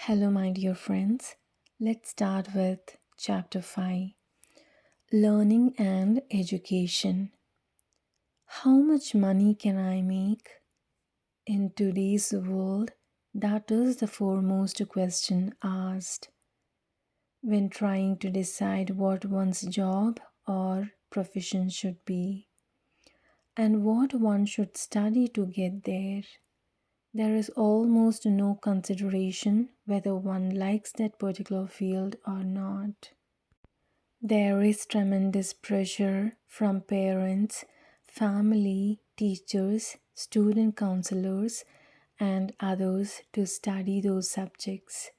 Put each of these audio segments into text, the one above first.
Hello, my dear friends. Let's start with Chapter 5, Learning and Education. How much money can I make? In today's world, that is the foremost question asked when trying to decide what one's job or profession should be and what one should study to get there. There is almost no consideration whether one likes that particular field or not. There is tremendous pressure from parents, family, teachers, student counselors, and others to study those subjects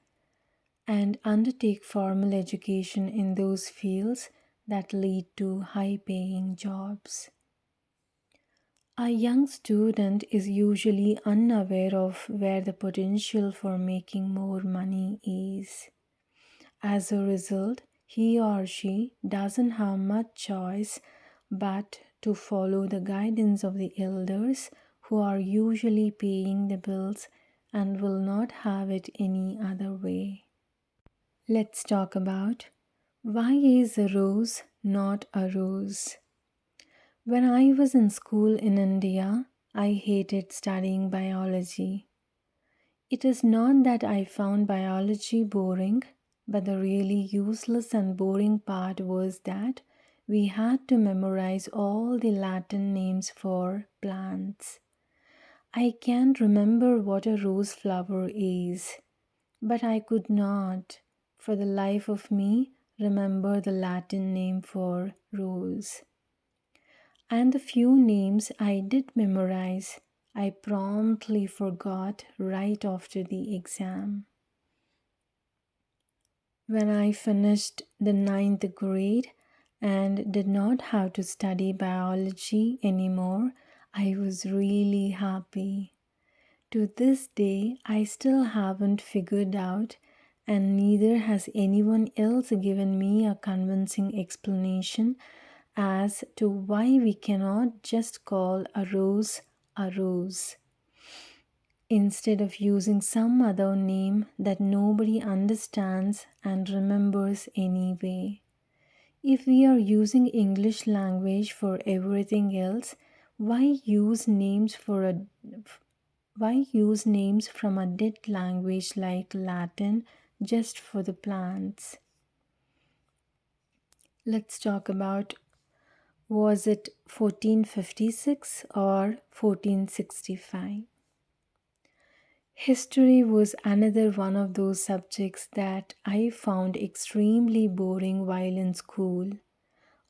and undertake formal education in those fields that lead to high paying jobs. A young student is usually unaware of where the potential for making more money is. As a result, he or she doesn't have much choice but to follow the guidance of the elders who are usually paying the bills and will not have it any other way. Let's talk about why is a rose not a rose? When I was in school in India, I hated studying biology. It is not that I found biology boring, but the really useless and boring part was that we had to memorize all the Latin names for plants. I can't remember what a rose flower is, but I could not, for the life of me, remember the Latin name for rose. And the few names I did memorize, I promptly forgot right after the exam. When I finished the ninth grade and did not have to study biology anymore, I was really happy. To this day, I still haven't figured out, and neither has anyone else given me a convincing explanation as to why we cannot just call a rose instead of using some other name that nobody understands and remembers anyway. If we are using English language for everything else, why use names for a why use names from a dead language like Latin just for the plants? Let's talk about, was it 1456 or 1465? History was another one of those subjects that I found extremely boring while in school.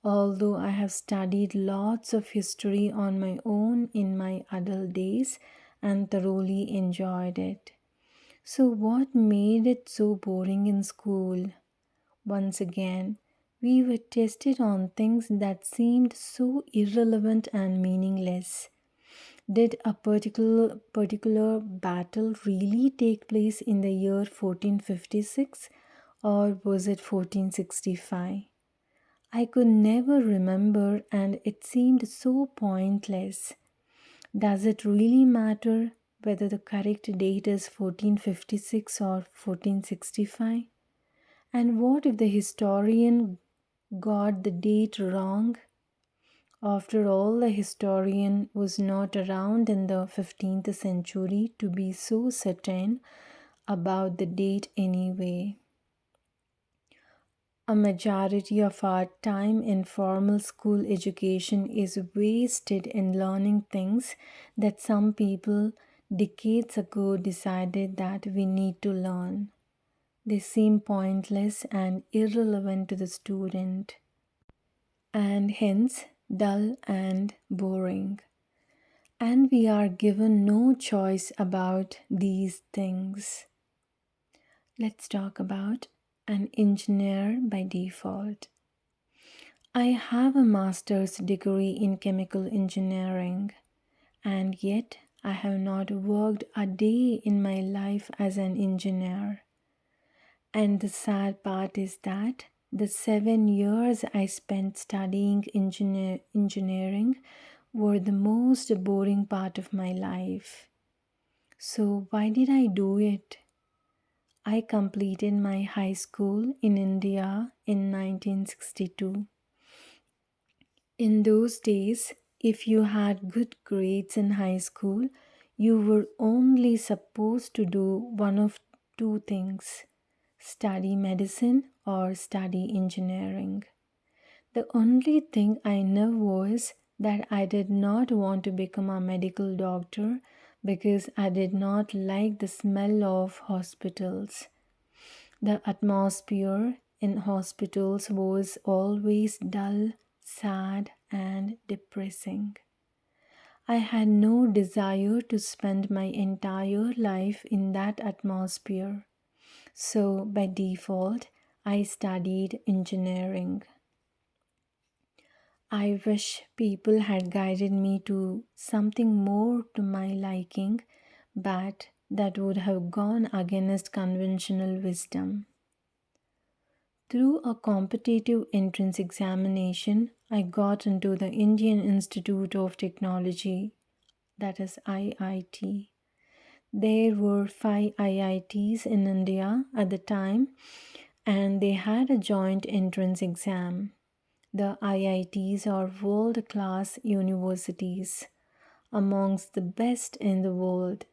Although I have studied lots of history on my own in my adult days and thoroughly enjoyed it. So, what made it so boring in school? Once again, we were tested on things that seemed so irrelevant and meaningless. Did a particular battle really take place in the year 1456 or was it 1465? I could never remember and it seemed so pointless. Does it really matter whether the correct date is 1456 or 1465? And what if the historian got the date wrong? After all, the historian was not around in the 15th century to be so certain about the date anyway. A majority of our time in formal school education is wasted in learning things that some people decades ago decided that we need to learn. They seem pointless and irrelevant to the student, and hence dull and boring. And we are given no choice about these things. Let's talk about an engineer by default. I have a master's degree in chemical engineering, and yet I have not worked a day in my life as an engineer. And the sad part is that the 7 years I spent studying engineering were the most boring part of my life. So, why did I do it? I completed my high school in India in 1962. In those days, if you had good grades in high school, you were only supposed to do one of two things: study medicine or study engineering. The only thing I knew was that I did not want to become a medical doctor because I did not like the smell of hospitals. The atmosphere in hospitals was always dull, sad, and depressing. I had no desire to spend my entire life in that atmosphere. So, by default, I studied engineering. I wish people had guided me to something more to my liking, but that would have gone against conventional wisdom. Through a competitive entrance examination, I got into the Indian Institute of Technology, that is IIT. There were five IITs in India at the time, and they had a joint entrance exam. The IITs are world class universities, amongst the best in the world.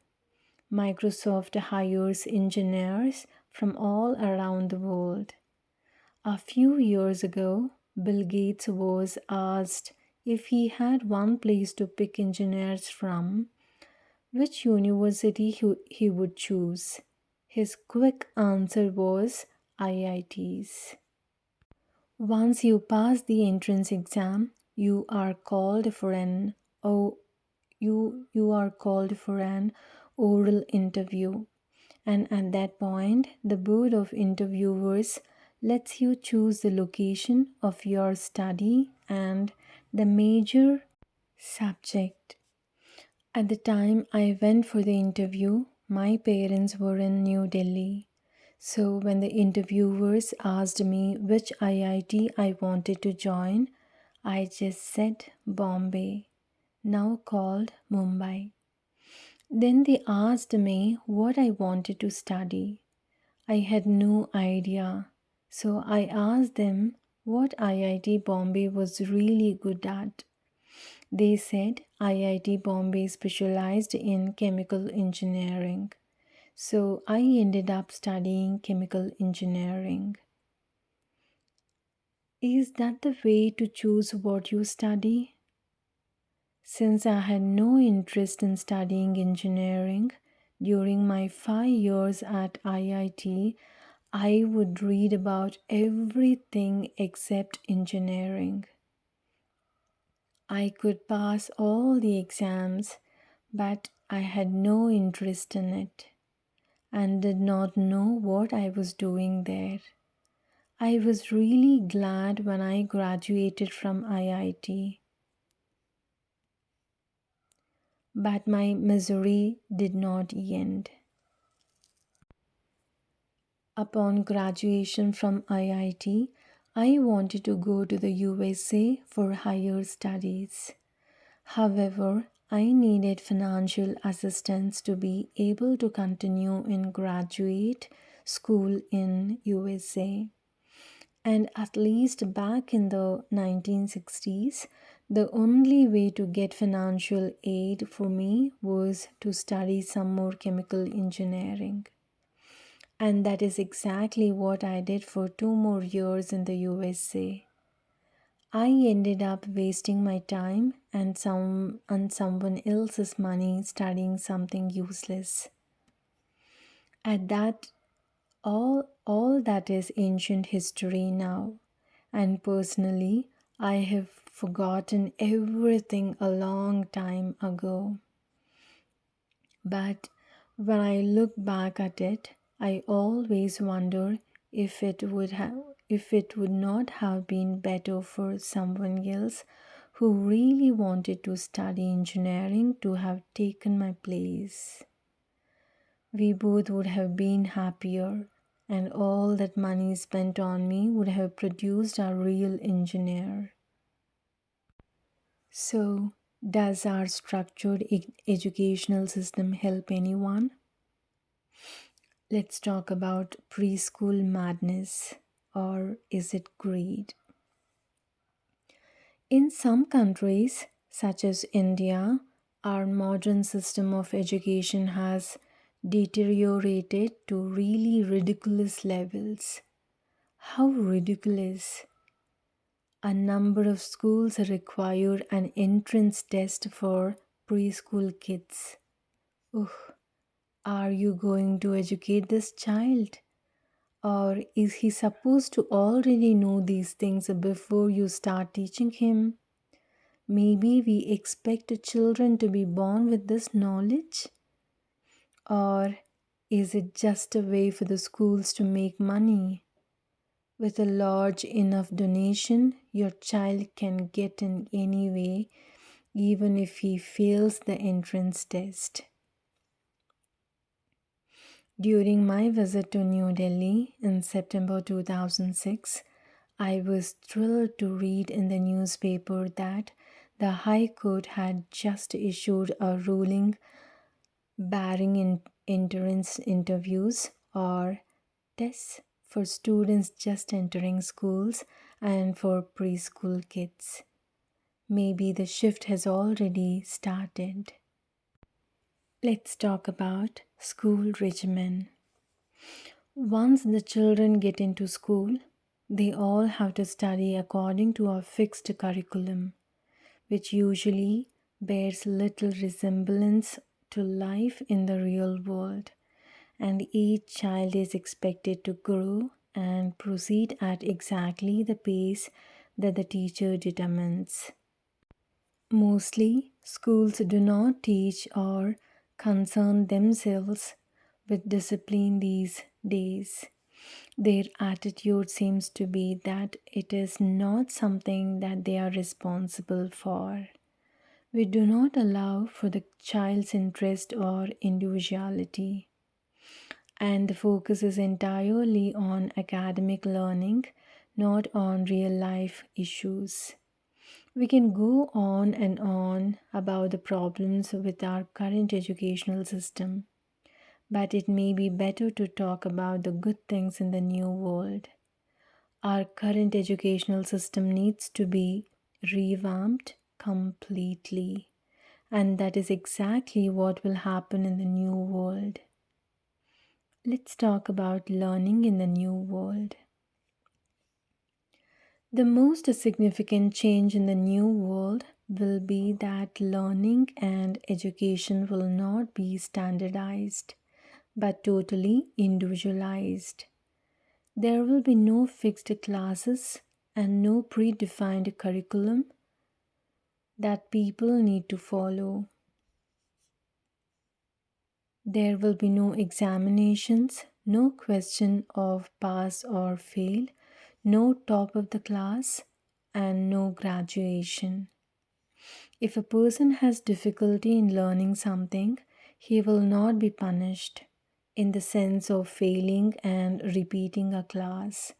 Microsoft hires engineers from all around the world. A few years ago, Bill Gates was asked if he had one place to pick engineers from, which university he would choose. His quick answer was IITs. Once you pass the entrance exam, you are called for an oh, you are called for an oral interview, and at that point the board of interviewers lets you choose the location of your study and the major subject. At the time I went for the interview, my parents were in New Delhi. So when the interviewers asked me which IIT I wanted to join, I just said Bombay, now called Mumbai. Then they asked me what I wanted to study. I had no idea. So I asked them what IIT Bombay was really good at. They said IIT Bombay specialized in chemical engineering. So I ended up studying chemical engineering. Is that the way to choose what you study? Since I had no interest in studying engineering, during my 5 years at IIT, I would read about everything except engineering. I could pass all the exams, but I had no interest in it and did not know what I was doing there. I was really glad when I graduated from IIT, but my misery did not end. Upon graduation from IIT, I wanted to go to the USA for higher studies. However, I needed financial assistance to be able to continue in graduate school in USA. And at least back in the 1960s, the only way to get financial aid for me was to study some more chemical engineering. And that is exactly what I did for 2 more years in the USA. I ended up wasting my time and someone else's money studying something useless. At that all that is ancient history now. And personally, I have forgotten everything a long time ago. But when I look back at it, I always wonder if it would not have been better for someone else who really wanted to study engineering to have taken my place. We both would have been happier, and all that money spent on me would have produced a real engineer. So, does our structured educational system help anyone? Let's talk about preschool madness, or is it greed? In some countries, such as India, our modern system of education has deteriorated to really ridiculous levels. How ridiculous! A number of schools require an entrance test for preschool kids. Ugh, are you going to educate this child? Or is he supposed to already know these things before you start teaching him? Maybe we expect children to be born with this knowledge? Or is it just a way for the schools to make money? With a large enough donation, your child can get in anyway, even if he fails the entrance test. During my visit to New Delhi in September 2006, I was thrilled to read in the newspaper that the High Court had just issued a ruling barring entrance interviews or tests for students just entering schools and for preschool kids. Maybe the shift has already started. Let's talk about school regimen. Once the children get into school, they all have to study according to a fixed curriculum, which usually bears little resemblance to life in the real world, and each child is expected to grow and proceed at exactly the pace that the teacher determines. Mostly, schools do not teach or concern themselves with discipline these days. Their attitude seems to be that it is not something that they are responsible for. We do not allow for the child's interest or individuality, and the focus is entirely on academic learning, not on real life issues. We can go on and on about the problems with our current educational system, but it may be better to talk about the good things in the new world. Our current educational system needs to be revamped completely, and that is exactly what will happen in the new world. Let's talk about learning in the new world. The most significant change in the new world will be that learning and education will not be standardized but totally individualized. There will be no fixed classes and no predefined curriculum that people need to follow. There will be no examinations, no question of pass or fail, no top of the class, and no graduation. If a person has difficulty in learning something, he will not be punished in the sense of failing and repeating a class.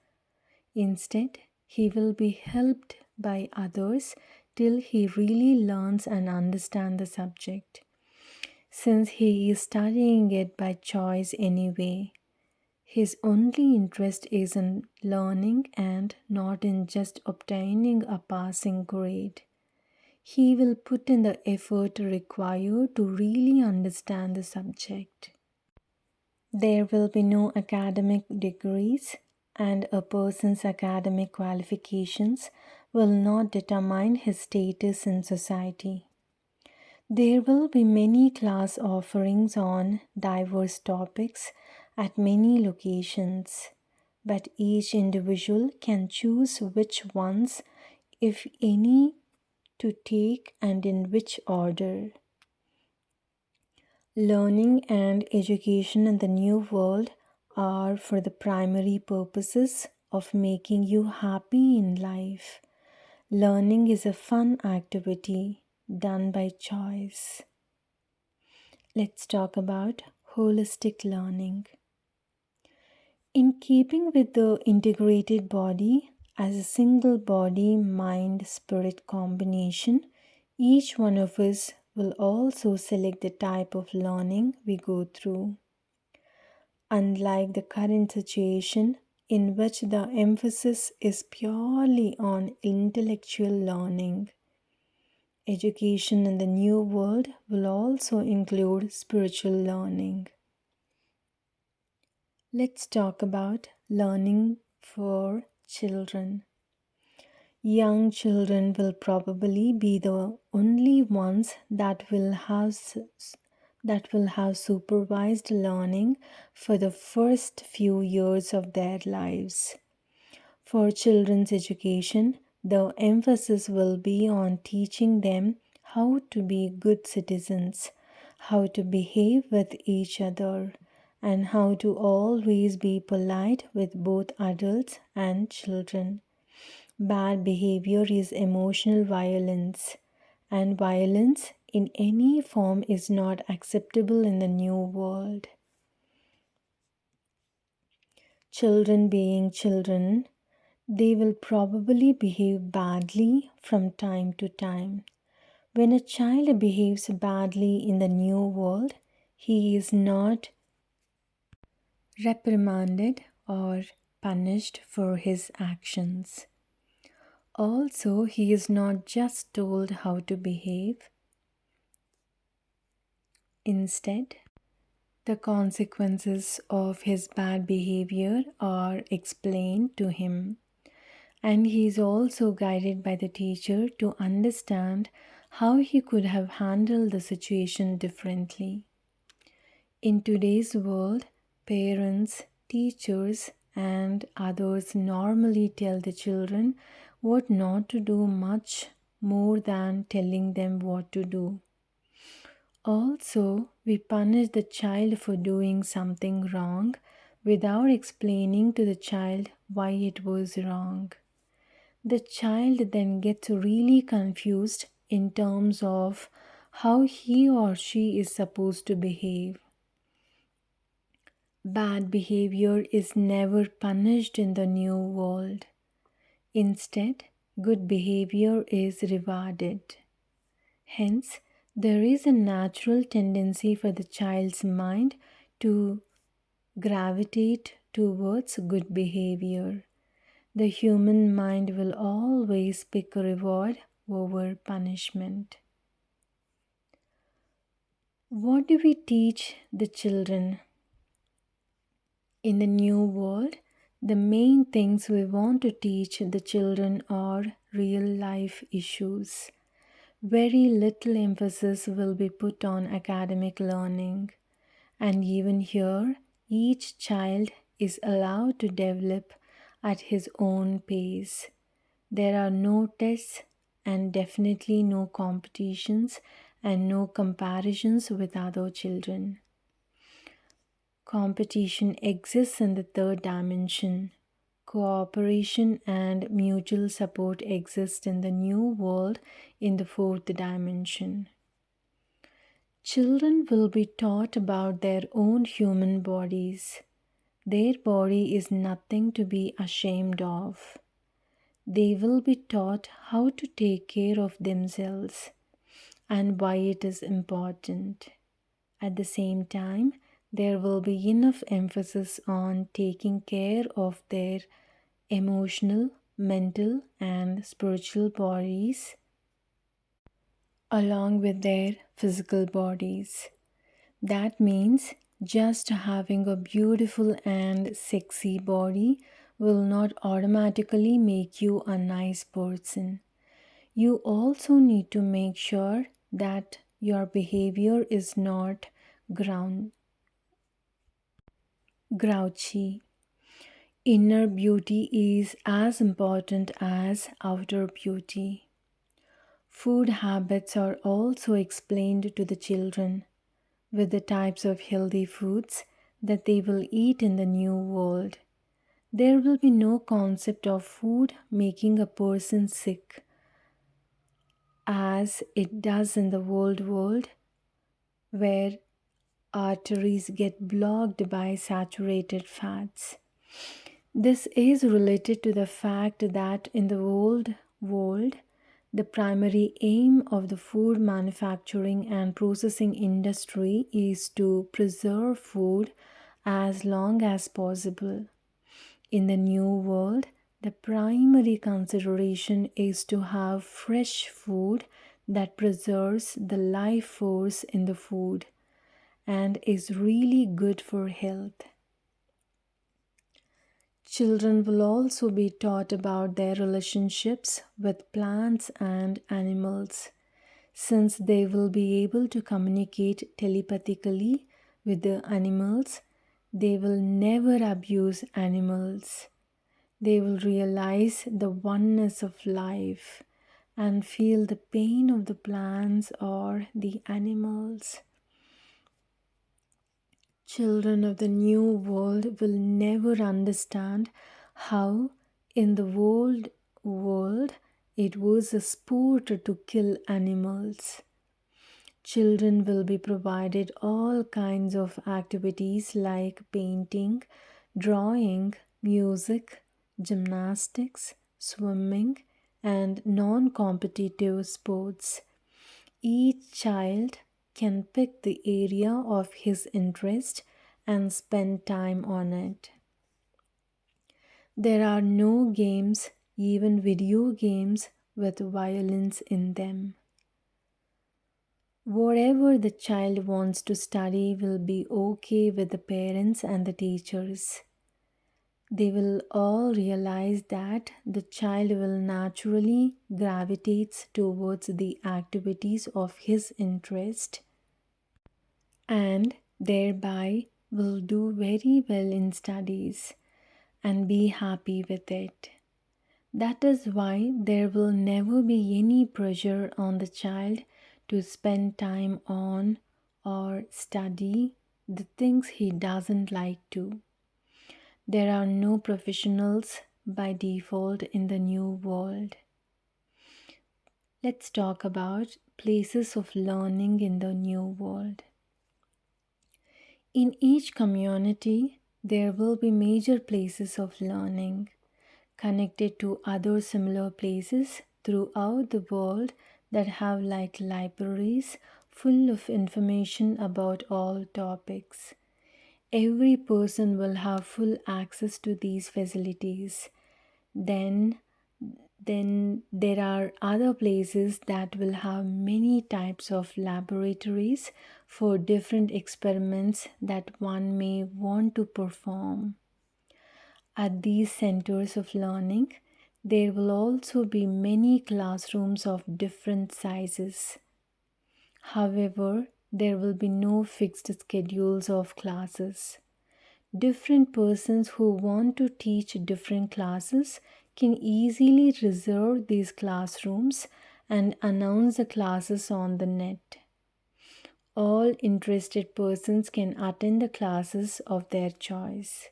Instead, he will be helped by others till he really learns and understands the subject. Since he is studying it by choice anyway, his only interest is in learning and not in just obtaining a passing grade. He will put in the effort required to really understand the subject. There will be no academic degrees, and a person's academic qualifications will not determine his status in society. There will be many class offerings on diverse topics at many locations, but each individual can choose which ones, if any, to take and in which order. Learning and education in the new world are for the primary purposes of making you happy in life. Learning is a fun activity done by choice. Let's talk about holistic learning. In keeping with the integrated body as a single body mind spirit combination, each one of us will also select the type of learning we go through. unlike the current situation in which the emphasis is purely on intellectual learning. Education in the new world will also include spiritual learning. Let's talk about learning for children. Young children will probably be the only ones that will have supervised learning for the first few years of their lives. For children's education, the emphasis will be on teaching them how to be good citizens, how to behave with each other, and how to always be polite with both adults and children. Bad behavior is emotional violence, and violence in any form is not acceptable in the new world. Children being children, they will probably behave badly from time to time. When a child behaves badly in the new world, he is not reprimanded or punished for his actions. Also, he is not just told how to behave. Instead, the consequences of his bad behavior are explained to him, and he is also guided by the teacher to understand how he could have handled the situation differently. In today's world, parents, teachers, and others normally tell the children what not to do much more than telling them what to do. Also, we punish the child for doing something wrong without explaining to the child why it was wrong. The child then gets really confused in terms of how he or she is supposed to behave. Bad behavior is never punished in the new world. Instead, good behavior is rewarded. Hence, there is a natural tendency for the child's mind to gravitate towards good behavior. The human mind will always pick reward over punishment. What do we teach the children? In the new world, the main things we want to teach the children are real life issues. Very little emphasis will be put on academic learning, and even here, each child is allowed to develop at his own pace. There are no tests and definitely no competitions and no comparisons with other children. Competition exists in the third dimension. Cooperation and mutual support exist in the new world in the fourth dimension. Children will be taught about their own human bodies. Their body is nothing to be ashamed of. They will be taught how to take care of themselves and why it is important. At the same time, there will be enough emphasis on taking care of their emotional, mental, and spiritual bodies along with their physical bodies. That means just having a beautiful and sexy body will not automatically make you a nice person. You also need to make sure that your behavior is not grouchy. Inner beauty is as important as outer beauty. Food habits are also explained to the children with the types of healthy foods that they will eat in the new world. There will be no concept of food making a person sick as it does in the old world where arteries get blocked by saturated fats. This is related to the fact that in the old world, the primary aim of the food manufacturing and processing industry is to preserve food as long as possible. In the new world, the primary consideration is to have fresh food that preserves the life force in the food and is really good for health. Children will also be taught about their relationships with plants and animals, since they will be able to communicate telepathically with the animals. They will never abuse animals. They will realize the oneness of life and feel the pain of the plants or the animals. Children of the new world will never understand how in the old world it was a sport to kill animals. Children will be provided all kinds of activities like painting, drawing, music, gymnastics, swimming, and non competitive sports. Each child can pick the area of his interest and spend time on it. There are no games, even video games, with violence in them. Whatever the child wants to study will be okay with the parents and the teachers. They will all realize that the child will naturally gravitate towards the activities of his interest and thereby will do very well in studies and be happy with it. That is why there will never be any pressure on the child to spend time on or study the things he doesn't like to. There are no professionals by default in the new world. Let's talk about places of learning in the new world. In each community, there will be major places of learning connected to other similar places throughout the world that have like libraries full of information about all topics. Every person will have full access to these facilities. Then then there are other places that will have many types of laboratories for different experiments that one may want to perform. At these centers of learning, there will also be many classrooms of different sizes. However, there will be no fixed schedules of classes. Different persons who want to teach different classes can easily reserve these classrooms and announce the classes on the net. All interested persons can attend the classes of their choice.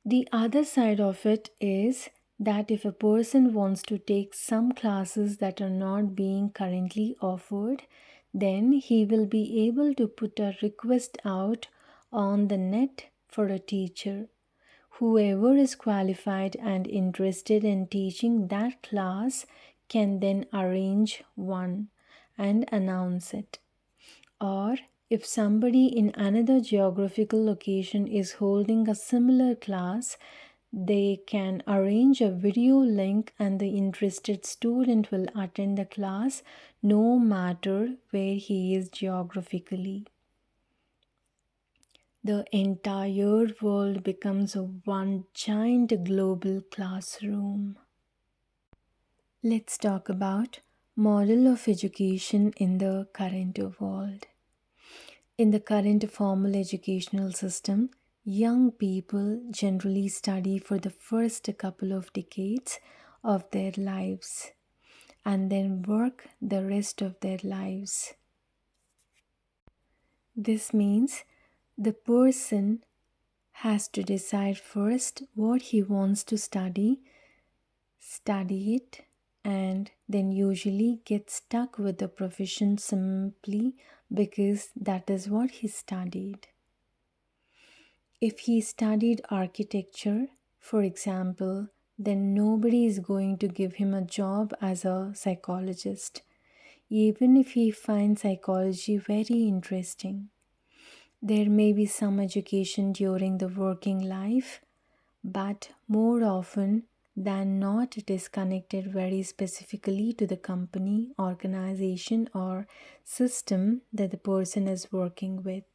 The other side of it is that if a person wants to take some classes that are not being currently offered, then he will be able to put a request out on the net for a teacher. Whoever is qualified and interested in teaching that class can then arrange one and announce it. Or if somebody in another geographical location is holding a similar class, they can arrange a video link and the interested student will attend the class no matter where he is geographically. The entire world becomes a one giant global classroom. Let's talk about model of education in the current world. In the current formal educational system, young people generally study for the first couple of decades of their lives and then work the rest of their lives. This means the person has to decide first what he wants to study it, and then usually get stuck with the profession simply because that is what he studied. If he studied architecture, for example, then nobody is going to give him a job as a psychologist, even if he finds psychology very interesting. There may be some education during the working life, but more often than not, it is connected very specifically to the company, organization, or system that the person is working with.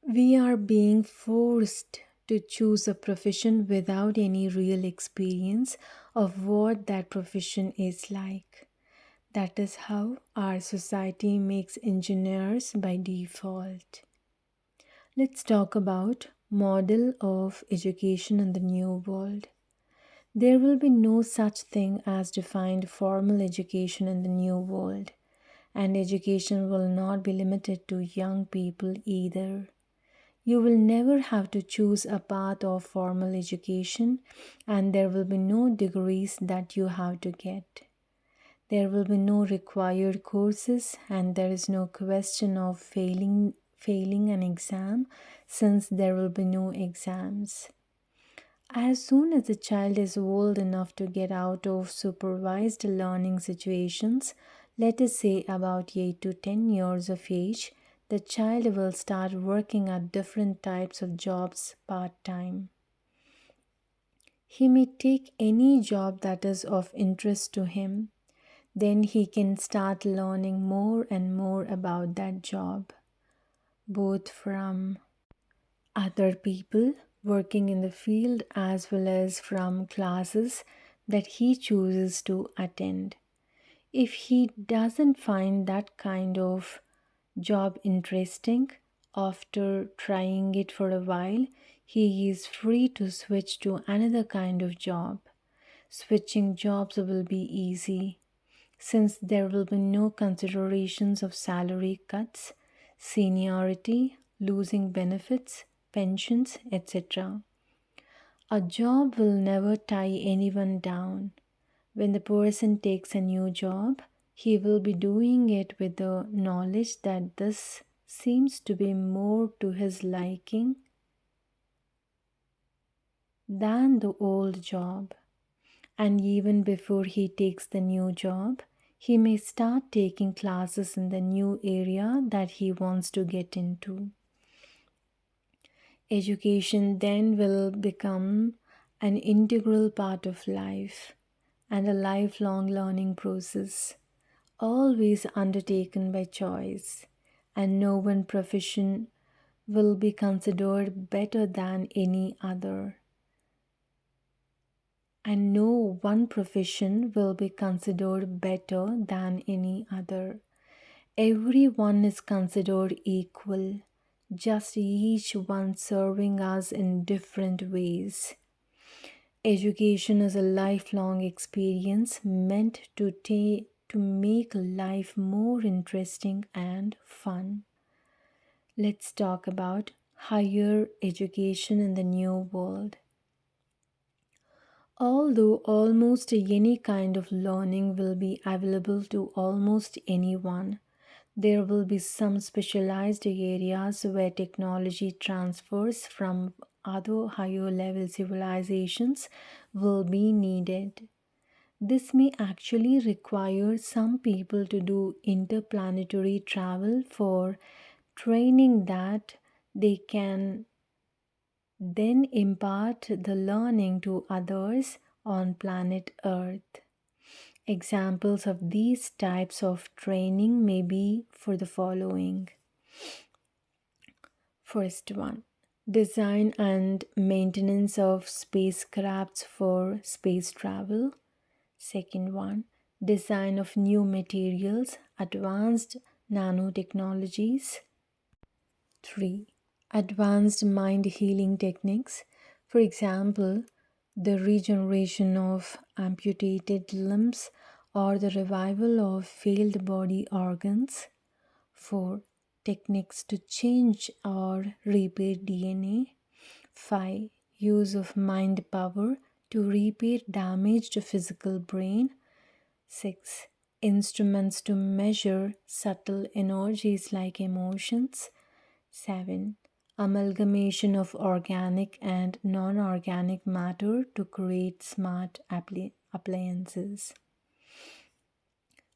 We are being forced to choose a profession without any real experience of what that profession is like. That is how our society makes engineers by default. Let's talk about model of education in the new world. There will be no such thing as defined formal education in the new world, and education will not be limited to young people either. You will never have to choose a path of formal education, and there will be no degrees that you have to get. There will be no required courses, and there is no question of failing an exam since there will be no exams. As soon as a child is old enough to get out of supervised learning situations, let us say about 8 to 10 years of age, the child will start working at different types of jobs part time. He may take any job that is of interest to him. Then he can start learning more and more about that job, both from other people working in the field as well as from classes that he chooses to attend. If he doesn't find that kind of job interesting after trying it for a while, he is free to switch to another kind of job. Switching jobs will be easy since there will be no considerations of salary cuts, seniority, losing benefits, pensions, etc. A job will never tie anyone down. When the person takes a new job, he will be doing it with the knowledge that this seems to be more to his liking than the old job. And even before he takes the new job, he may start taking classes in the new area that he wants to get into. Education then will become an integral part of life and a lifelong learning process, always undertaken by choice, and no one profession will be considered better than any other. And no one profession will be considered better than any other. Everyone is considered equal, just each one serving us in different ways. Education is a lifelong experience meant to make life more interesting and fun. Let's talk about higher education in the new world. Although almost any kind of learning will be available to almost anyone, there will be some specialized areas where technology transfers from other higher level civilizations will be needed. This may actually require some people to do interplanetary travel for training that they can then impart the learning to others on planet Earth. Examples of these types of training may be for the following. First one, design and maintenance of spacecrafts for space travel. Second one, design of new materials, advanced nanotechnologies. 3. Advanced mind healing techniques. For example, the regeneration of amputated limbs or the revival of failed body organs. 4. Techniques to change or repair DNA. 5. Use of mind power to repair damaged physical brain. 6. Instruments to measure subtle energies like emotions. 7. Amalgamation of organic and non organic matter to create smart appliances.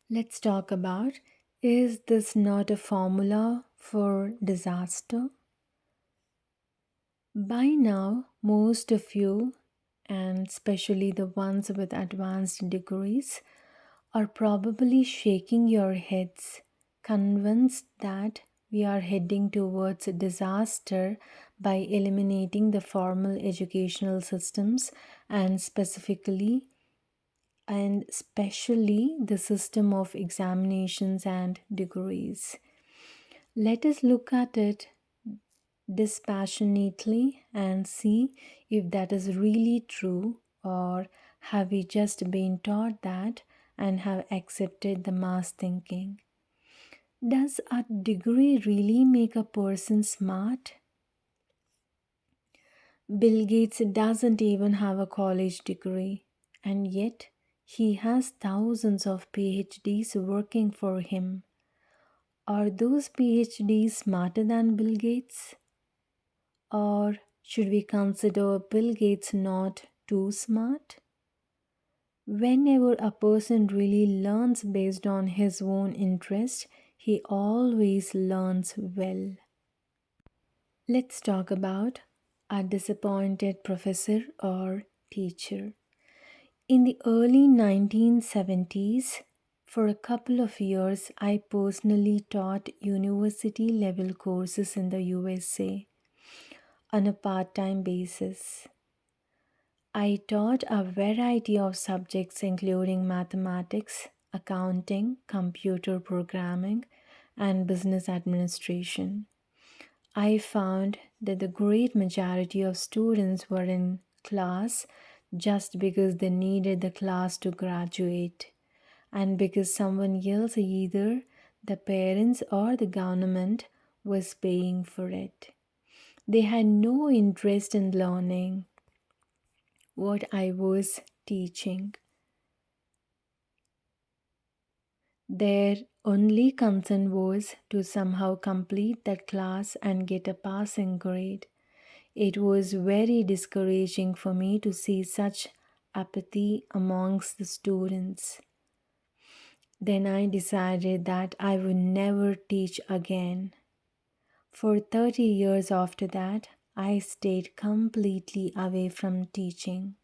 Let's talk about, is this not a formula for disaster? By now, most of you, and especially the ones with advanced degrees, are probably shaking your heads, convinced that we are heading towards a disaster by eliminating the formal educational systems and specifically and especially the system of examinations and degrees. Let us look at it dispassionately and see if that is really true, or have we just been taught that and have accepted the mass thinking. Does a degree really make a person smart? Bill Gates doesn't even have a college degree, and yet he has thousands of PhDs working for him. Are those PhDs smarter than Bill Gates? Or should we consider Bill Gates not too smart? Whenever a person really learns based on his own interest, he always learns well. Let's talk about a disappointed professor or teacher. In the early 1970s, for a couple of years, I personally taught university level courses in the USA on a part time basis. I taught a variety of subjects including mathematics, accounting, computer programming, and business administration. I found that the great majority of students were in class just because they needed the class to graduate, and because someone else, either the parents or the government, was paying for it. They had no interest in learning what I was teaching. Their only concern was to somehow complete that class and get a passing grade. It was very discouraging for me to see such apathy amongst the students. Then I decided that I would never teach again. For 30 years after that, I stayed completely away from teaching.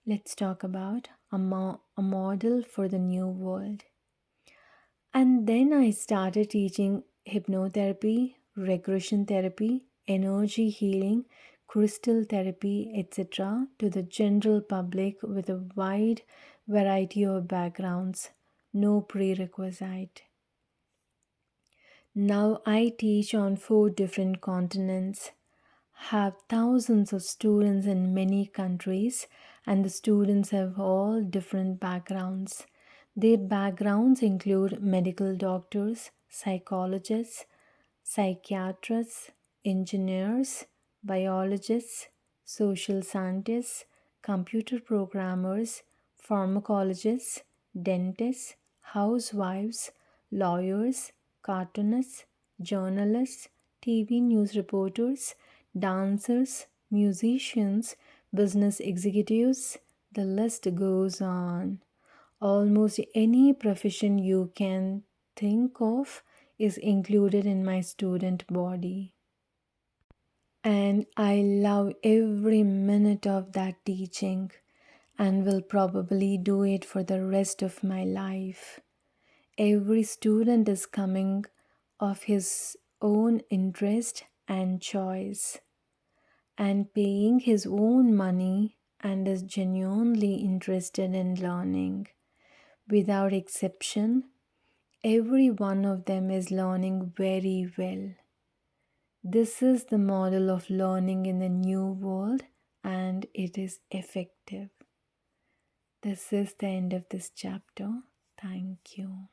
Let's talk about a model for the new world. And then I started teaching hypnotherapy, regression therapy, energy healing, crystal therapy, etc., to the general public with a wide variety of backgrounds, no prerequisite. Now I teach on 4 different continents, have thousands of students in many countries, and the students have all different backgrounds. Their backgrounds include medical doctors, psychologists, psychiatrists, engineers, biologists, social scientists, computer programmers, pharmacologists, dentists, housewives, lawyers, cartoonists, journalists, TV news reporters, dancers, musicians, business executives, the list goes on. Almost any profession you can think of is included in my student body. And I love every minute of that teaching and will probably do it for the rest of my life. Every student is coming of his own interest and choice and paying his own money and is genuinely interested in learning. Without exception, every one of them is learning very well. This is the model of learning in the new world and it is effective. This is the end of this chapter. Thank you.